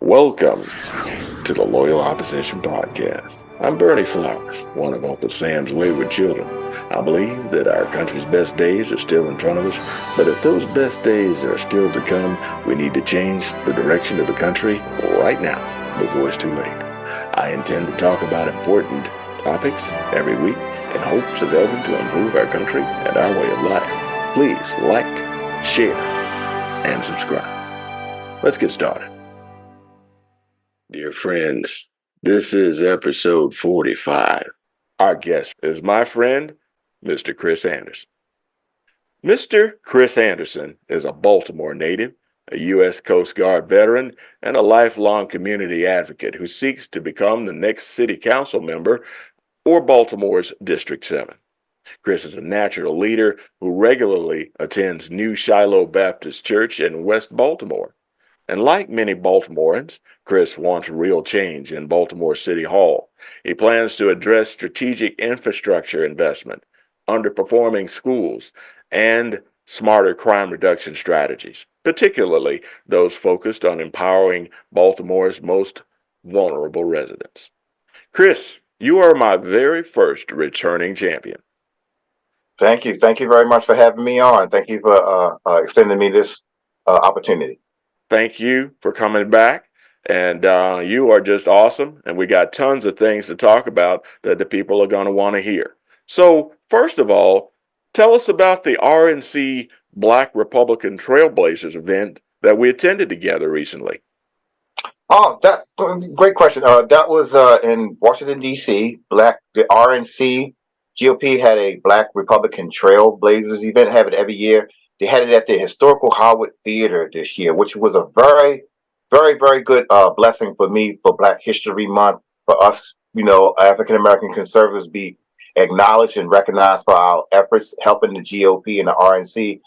Welcome to the Loyal Opposition Podcast. I'm Bernie Flowers, one of Uncle Sam's wayward children. I believe that our country's best days are still in front of us, but if those best days are still to come, we need to change the direction of the country right now, before it's too late. I intend to talk about important topics every week in hopes of helping to improve our country and our way of life. Please like, share, and subscribe. Let's get started. Dear friends, this is episode 45. Our guest is my friend, Mr. Chris Anderson. Mr. Chris Anderson is a Baltimore native, a U.S. Coast Guard veteran, and a lifelong community advocate who seeks to become the next city council member for Baltimore's District 7. Chris is a natural leader who regularly attends New Shiloh Baptist Church in West Baltimore. And like many Baltimoreans, Chris wants real change in Baltimore City Hall. He plans to address strategic infrastructure investment, underperforming schools, and smarter crime reduction strategies, particularly those focused on empowering Baltimore's most vulnerable residents. Chris, you are my very first returning champion. Thank you. Thank you very much for having me on. Thank you for extending me this opportunity. Thank you for coming back. And you are just awesome. And we got tons of things to talk about that the people are going to want to hear. So, first of all, tell us about the RNC Black Republican Trailblazers event that we attended together recently. Oh, that great question. That was in Washington, D.C. The RNC GOP had a Black Republican Trailblazers event, have it every year. They had it at the historical Howard Theater this year, which was a very, very, very good blessing for me for Black History Month, for us, African American conservatives be acknowledged and recognized for our efforts helping the GOP and the RNC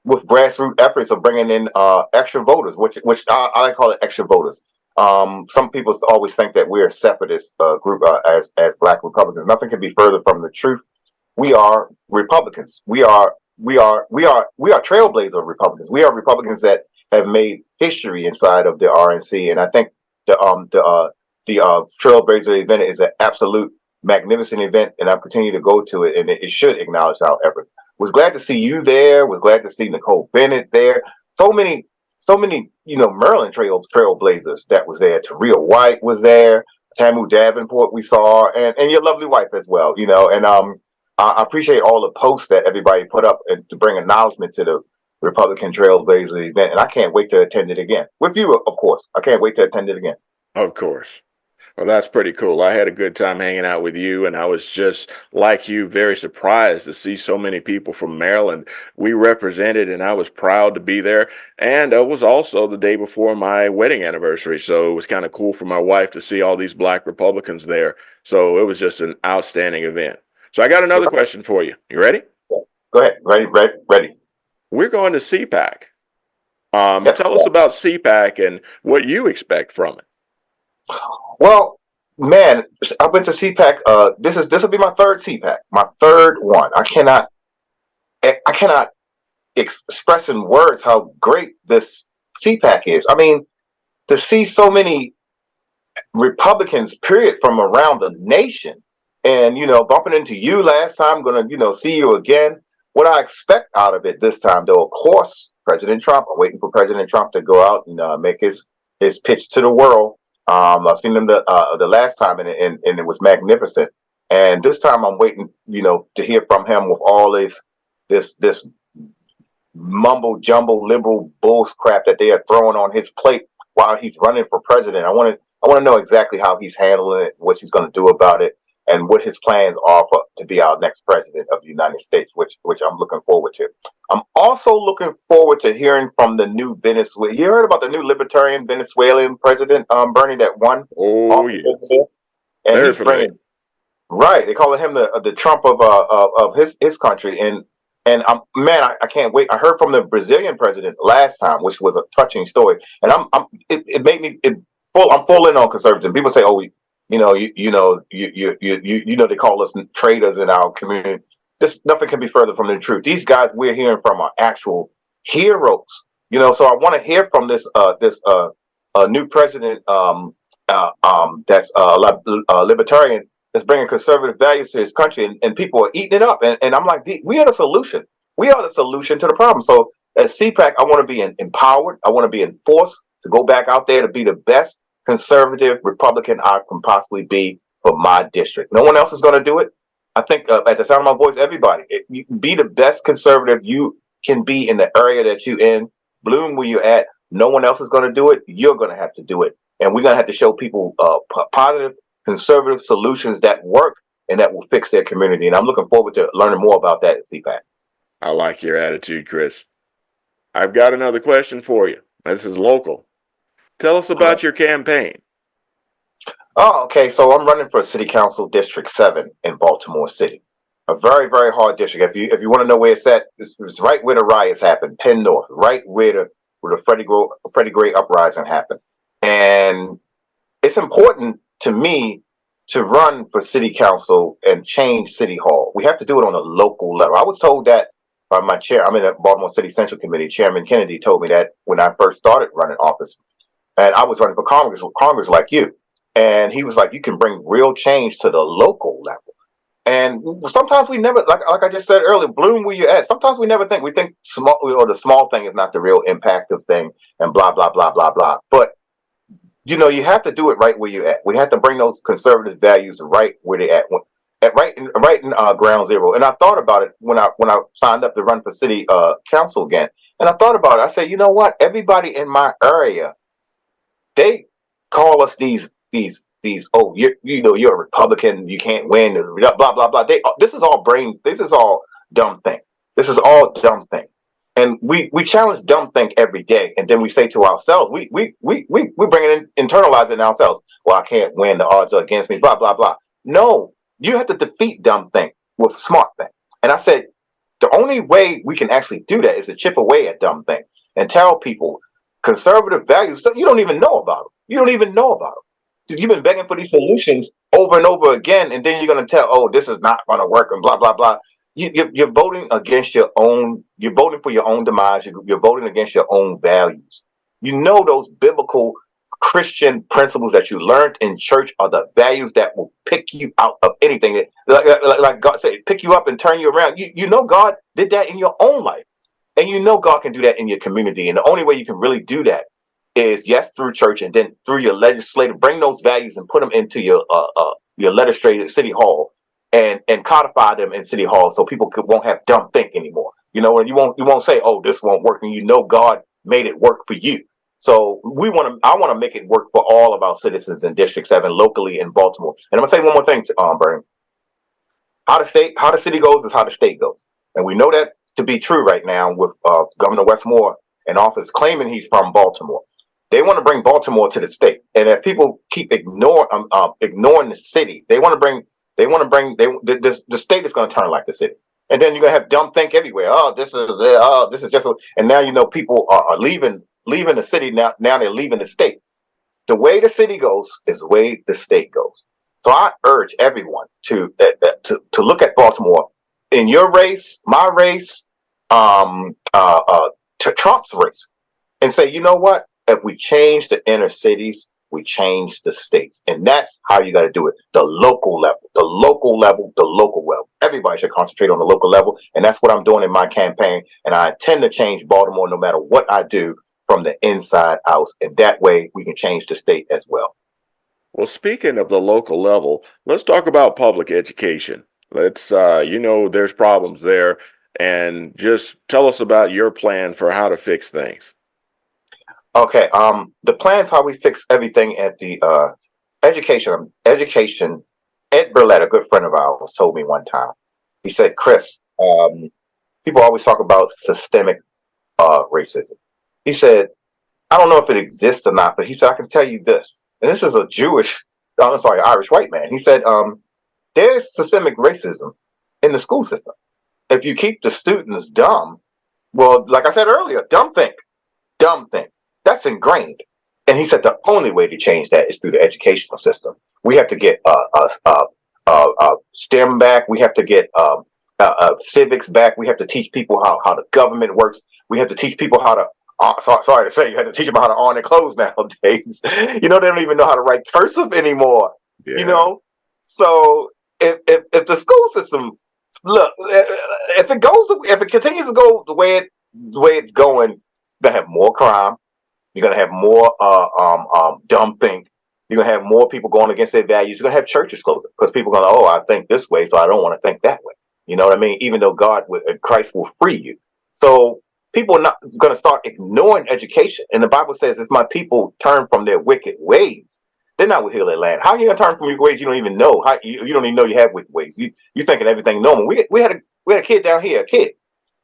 with grassroots efforts of bringing in extra voters, which I call it extra voters. Some people always think that we're a separatist group as Black Republicans. Nothing can be further from the truth. We are Republicans. We are trailblazer Republicans. We are Republicans that have made history inside of the RNC, and I think the Trailblazer event is an absolute magnificent event, and I continue to go to it, and it should acknowledge our efforts. Was glad to see you there. Was glad to see Nicole Bennett there. So many, Maryland Trailblazers that was there. Taria White was there. Tamu Davenport we saw, and your lovely wife as well. And I appreciate all the posts that everybody put up and to bring acknowledgement to the Republican Trailblazers event, and I can't wait to attend it again. With you, of course. I can't wait to attend it again. Of course. Well, that's pretty cool. I had a good time hanging out with you, and I was just, like you, very surprised to see so many people from Maryland. We represented, and I was proud to be there. And it was also the day before my wedding anniversary, so it was kind of cool for my wife to see all these Black Republicans there. So it was just an outstanding event. So I got another question for you. You ready? Go ahead. Ready. We're going to CPAC. Tell us about CPAC and what you expect from it. Well, man, I went to CPAC. This will be my third CPAC, my third one. I cannot express in words how great this CPAC is. I mean, to see so many Republicans, period, from around the nation, and bumping into you last time, gonna see you again. What I expect out of it this time, though, of course, President Trump. I'm waiting for President Trump to go out and make his pitch to the world. I've seen them the last time, and it was magnificent. And this time, I'm waiting, to hear from him with all this mumble jumble liberal bull crap that they are throwing on his plate while he's running for president. I want to know exactly how he's handling it, what he's going to do about it, and what his plans are to be our next president of the United States, which I'm looking forward to. I'm also looking forward to hearing from the new Venezuela. You heard about the new libertarian Venezuelan president, Bernie, that won? Oh, yeah. And very he's bringing, right, they call him the Trump of his country. And I can't wait. I heard from the Brazilian president last time, which was a touching story. And it made me I'm full in on conservatism. People say, oh, they call us traitors in our community. Nothing can be further from the truth. These guys we're hearing from are actual heroes. So I want to hear from this a new president that's libertarian, that's bringing conservative values to his country, and people are eating it up. And I'm like, we are the solution. We are the solution to the problem. So as CPAC, I want to be empowered. I want to be enforced to go back out there to be the best conservative Republican I can possibly be for my district. No one else is going to do it. I think at the sound of my voice, everybody, you can be the best conservative you can be in the area that you're in. Bloom where you're at. No one else is going to do it. You're going to have to do it. And we're going to have to show people positive, conservative solutions that work and that will fix their community. And I'm looking forward to learning more about that at CPAC. I like your attitude, Chris. I've got another question for you. This is local. Tell us about your campaign. Oh, okay. So I'm running for City Council District 7 in Baltimore City. A very, very hard district. If you want to know where it's at, it's right where the riots happened, Penn North, right where the Freddie Gray uprising happened. And it's important to me to run for City Council and change City Hall. We have to do it on a local level. I was told that by my chair. I'm in the Baltimore City Central Committee. Chairman Kennedy told me that when I first started running office, and I was running for Congress like you. And he was like, you can bring real change to the local level. And sometimes we never, like I just said earlier, bloom where you're at. Sometimes we never think. We think small, or the small thing is not the real impactful thing, and blah, blah, blah, blah, blah. But, you have to do it right where you're at. We have to bring those conservative values right where they're at right in ground zero. And I thought about it when I signed up to run for city council again. And I thought about it. I said, you know what? Everybody in my area, they call us these oh, you're a Republican, you can't win, blah blah blah. This is all dumb thing. This is all dumb thing. And we challenge dumb think every day, and then we say to ourselves, we bring it in, internalize it in ourselves. Well, I can't win, the odds are against me, blah blah blah. No, you have to defeat dumb think with smart think. And I said, the only way we can actually do that is to chip away at dumb think and tell people conservative values you don't even know about them. You don't even know about them. You've been begging for these solutions over and over again, and then you're going to tell, oh, this is not going to work, and blah blah blah. You're voting against your own. You're voting for your own demise. You're voting against your own values. You know those biblical Christian principles that you learned in church are the values that will pick you out of anything. Like God said, pick you up and turn you around. You know God did that in your own life, and you know God can do that in your community. And the only way you can really do that is, yes, through church, and then through your legislative, bring those values and put them into your legislative city hall, and codify them in city hall, so people won't have dumb think anymore. And you won't say, oh, this won't work, and God made it work for you. So I want to make it work for all of our citizens in District 7 locally in Baltimore. And I'm gonna say one more thing, Bernie. How the city goes is how the state goes, and we know that to be true right now with Governor Westmore in office claiming he's from Baltimore. They want to bring Baltimore to the state, and if people keep ignoring the city, the state is going to turn like the city, and then you're going to have dumb think everywhere. Oh, this is just, and now people are leaving the city. Now they're leaving the state. The way the city goes is the way the state goes. So I urge everyone to look at Baltimore in your race, my race, to Trump's race, and say, you know what? If we change the inner cities, we change the states. And that's how you got to do it. The local level, the local level, the local level. Everybody should concentrate on the local level. And that's what I'm doing in my campaign. And I intend to change Baltimore no matter what I do from the inside out. And that way we can change the state as well. Well, speaking of the local level, let's talk about public education. Let's, there's problems there. And just tell us about your plan for how to fix things. Okay, the plan's how we fix everything at the education. Ed Burlett, a good friend of ours, told me one time. He said, Chris, people always talk about systemic racism. He said, I don't know if it exists or not, but he said, I can tell you this. And this is a Irish white man. He said, there's systemic racism in the school system. If you keep the students dumb, well, like I said earlier, dumb think. That's ingrained. And he said the only way to change that is through the educational system. We have to get STEM back. We have to get civics back. We have to teach people how the government works. We have to teach people how to sorry to say, you had to teach them how to iron their clothes nowadays. They don't even know how to write cursive anymore. You Yeah. know, so if the school system look, if it continues to go the way it's going, you're gonna have more crime. You're gonna have more dumb think. You're gonna have more people going against their values. You're gonna have churches closing because people are gonna, oh, I think this way, so I don't want to think that way. You know what I mean? Even though Christ will free you. So people are not going to start ignoring education. And the Bible says, if my people turn from their wicked ways, they're not will heal their land. How are you going to turn from your ways? You don't even know. You don't even know you have wicked ways. You thinking everything normal. We had a kid down here, a kid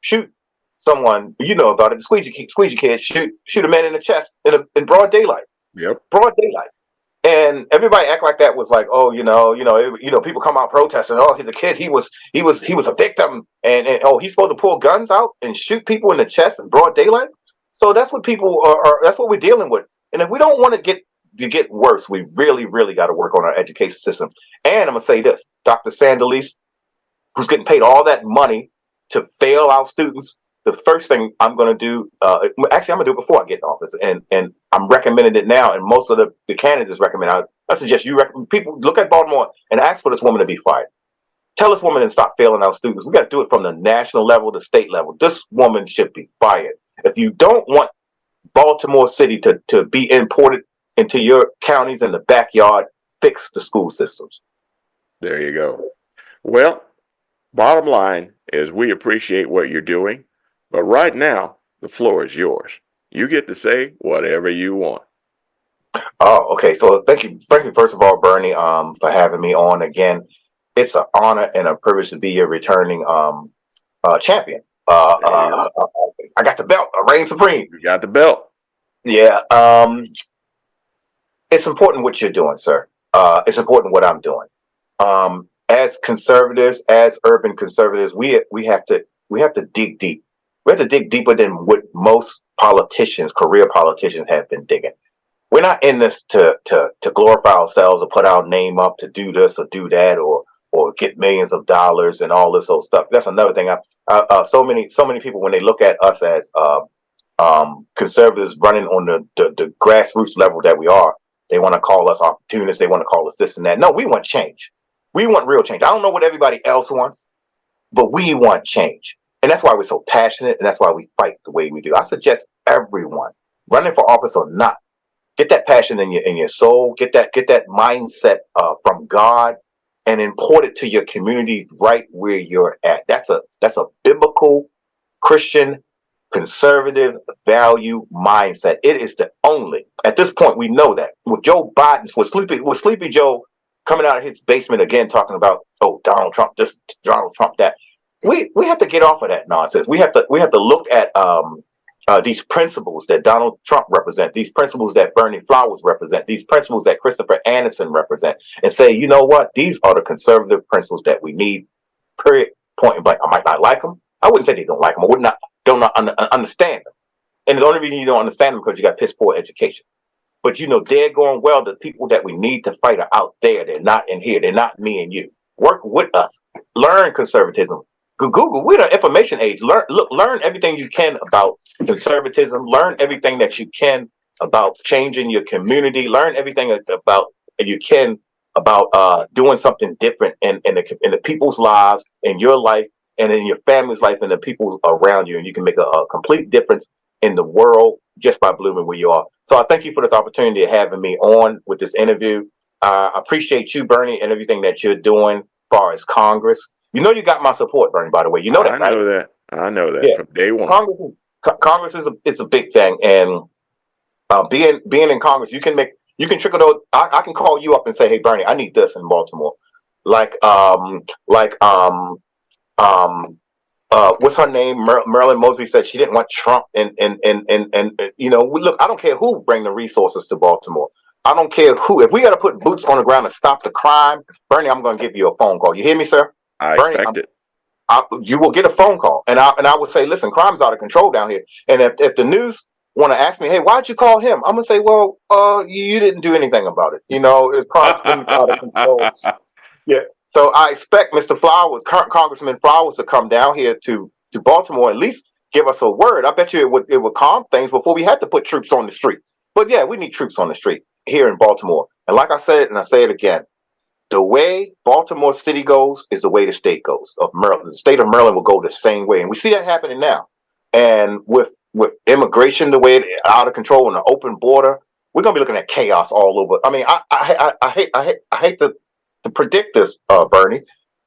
shoot someone. You know about it. The squeegee kid shoot a man in the chest in broad daylight. Yep. Broad daylight. And everybody act like that was like, oh, people come out protesting. Oh, the kid, he was a victim, and oh, he's supposed to pull guns out and shoot people in the chest in broad daylight. So that's what people are. That's what we're dealing with. And if we don't want to get worse, we really, really got to work on our education system. And I'm gonna say this, Dr. Sandalise, who's getting paid all that money to fail our students, the first thing I'm going to do, actually, I'm going to do it before I get in office, and I'm recommending it now, and most of the candidates recommend. I suggest people look at Baltimore and ask for this woman to be fired. Tell this woman to stop failing our students. We got to do it from the national level, the state level. This woman should be fired. If you don't want Baltimore City to be imported into your counties in the backyard, fix the school systems. There you go. Well, bottom line is we appreciate what you're doing, but right now the floor is yours. You get to say whatever you want. Oh, okay. So thank you first of all, Bernie, for having me on again. It's an honor and a privilege to be your returning champion. There you go. I got the belt. I reign supreme. You got the belt. Yeah. It's important what you're doing, sir. It's important what I'm doing. As conservatives, as urban conservatives, we have to dig deep. We have to dig deeper than what most politicians, career politicians, have been digging. We're not in this to glorify ourselves or put our name up to do this or do that or get millions of dollars and all this old stuff. That's another thing. So many people, when they look at us as conservatives running on the grassroots level that we are, they want to call us opportunists. They want to call us this and that. No, we want change. We want real change. I don't know what everybody else wants, but we want change. And that's why we're so passionate, and that's why we fight the way we do. I suggest everyone, running for office or not, get that passion in your soul, get that mindset from God, and import it to your community right where you're at. That's a biblical Christian conservative value mindset. It is the only, at this point, we know that with Joe Biden, with Sleepy Joe coming out of his basement again talking about, oh, Donald Trump this, Donald Trump that. We have to get off of that nonsense. We have to look at these principles that Donald Trump represent, these principles that Bernie Flowers represent, these principles that Christopher Anderson represent, and say, you know what? These are the conservative principles that we need. Period. Point blank. I might not like them. I wouldn't say they don't like them. I would not don't not understand them. And the only reason you don't understand them because you got piss poor education. But you know, they're going well. The people that we need to fight are out there. They're not in here. They're not me and you. Work with us. Learn conservatism. Google. We're the information age. Learn everything you can about conservatism. Learn everything that you can about changing your community. Learn everything about you can about doing something different in the people's lives, in your life, and in your family's life, and the people around you. And you can make a complete difference in the world just by blooming where you are. So I thank you for this opportunity of having me on with this interview. I appreciate you, Bernie, and everything that you're doing as far as Congress. You know you got my support, Bernie, by the way. You know I that, right? know that. I know that Yeah. from day one. Congress is a big thing. And being in Congress, you can trickle those. I can call you up and say, hey, Bernie, I need this in Baltimore. Like what's her name? Marilyn Mosby said she didn't want Trump, and look, I don't care who bring the resources to Baltimore. I don't care who. If we got to put boots on the ground to stop the crime, Bernie, I'm going to give you a phone call. You hear me, sir? I Bernie, expect it. you will get a phone call, and I would say, listen, crime's out of control down here. And if the news want to ask me, hey, why'd you call him? I'm gonna say, well, you didn't do anything about it. Crime's been out of control. Yeah. So I expect Mr. Flowers, current Congressman Flowers, to come down here to Baltimore, at least give us a word, I bet you it would calm things before we had to put troops on the street. But yeah, we need troops on the street here in Baltimore. And like I said, and I say it again, the way Baltimore City goes is the way the state goes of Maryland. The state of Maryland will go the same way, and we see that happening now. And with immigration the way it out of control and the open border, we're gonna be looking at chaos all over. I mean, I hate to predict this, Bernie,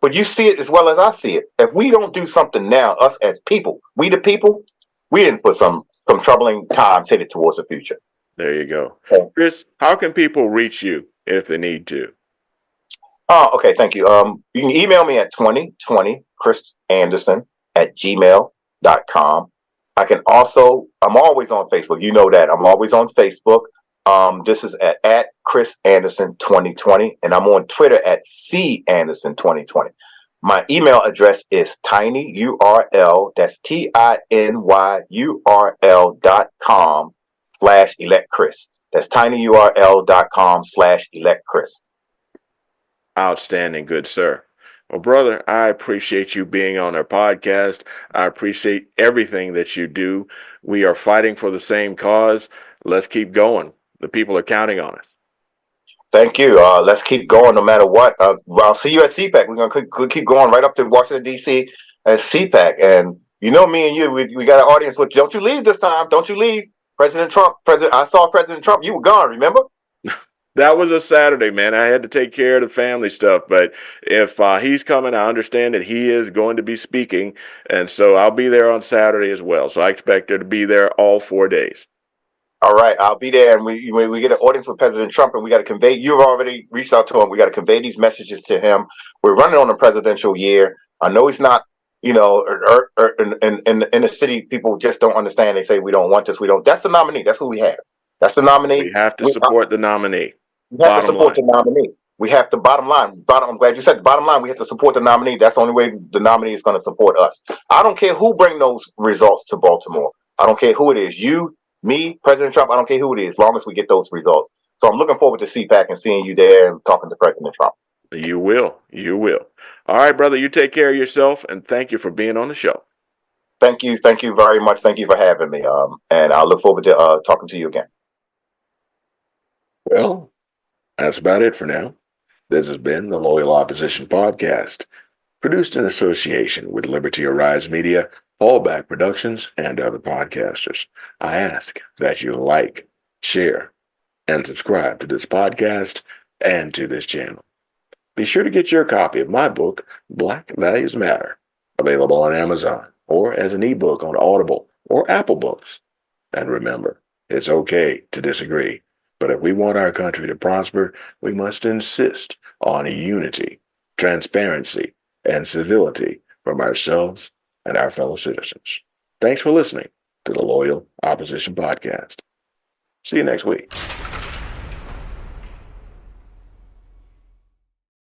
but you see it as well as I see it. If we don't do something now, us as people, we the people, we in for some troubling times headed towards the future. There you go. Okay. Chris, how can people reach you if they need to? Oh, okay, thank you. You can email me at 2020 chrisanderson@gmail.com. I can also, I'm always on Facebook. You know that. I'm always on Facebook. This is at Chris Anderson 2020, and I'm on Twitter at C Anderson 2020. My email address is tinyurl, that's tinyurl.com/elect Chris. That's tinyurl.com/elect Chris. Outstanding, good sir. Well, brother, I appreciate you being on our podcast. I appreciate everything that you do. We are fighting for the same cause. Let's keep going. The people are counting on us. Thank you. Let's keep going no matter what. I'll see you at CPAC. We're going to keep going right up to Washington, D.C. at CPAC. And you know me and you, we got an audience with, don't you leave this time. Don't you leave. President Trump, I saw President Trump. You were gone, remember? That was a Saturday, man. I had to take care of the family stuff. But if he's coming, I understand that he is going to be speaking. And so I'll be there on Saturday as well. So I expect her to be there all 4 days. All right, I'll be there, and we get an audience with President Trump, and we got to convey. You've already reached out to him. We got to convey these messages to him. We're running on a presidential year. I know he's not, in the city, people just don't understand. They say we don't want this. We don't. That's the nominee. That's who we have. That's the nominee. We have to support the nominee. We have to support the nominee. We have to bottom line. I'm glad you said the bottom line. We have to support the nominee. That's the only way the nominee is going to support us. I don't care who bring those results to Baltimore. I don't care who it is. You, me, President Trump. I don't care who it is, as long as we get those results. So I'm looking forward to CPAC and seeing you there and talking to President Trump. You will. You will. All right, brother. You take care of yourself, and thank you for being on the show. Thank you. Thank you very much. Thank you for having me. And I look forward to talking to you again. Well, that's about it for now. This has been the Loyal Opposition Podcast, produced in association with Liberty Arise Media, Fallback Productions, and other podcasters. I ask that you like, share, and subscribe to this podcast and to this channel. Be sure to get your copy of my book, Black Values Matter, available on Amazon or as an ebook on Audible or Apple Books. And remember, it's okay to disagree, but if we want our country to prosper, we must insist on unity, transparency, and civility from ourselves and our fellow citizens. Thanks for listening to the Loyal Opposition Podcast. See you next week.